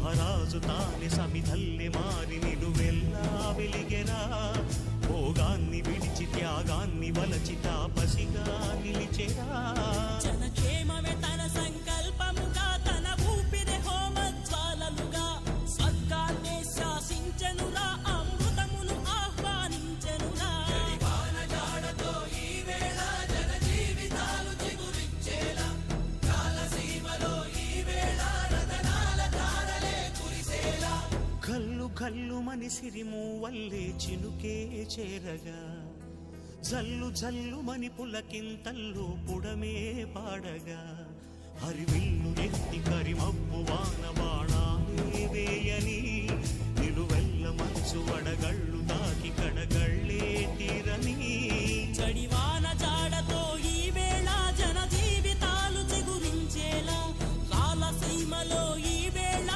మహారాజు తానే సమిధల్లె మారి నిలువెల్లా వెలిగెరా. భోగాన్ని విడిచి త్యాగాన్ని వలచి తాపసిగా నిలిచెరా. జనక్షేమమే తన సంకల్పముగా, తన ఊపిరి హోమజ్వాలలుగా, స్వర్గాన్నే శాసించెనురా, అమృతమును ఆహ్వానించెనురా. కల్లు కల్లు మని సిరిమూవల్లే చినుకే చేరగా, జల్లు జల్లు మని పులకింతల్లో పుడమే పాడగా, హరివిల్లు ఎత్తి కరిమబ్బు వాన బాణ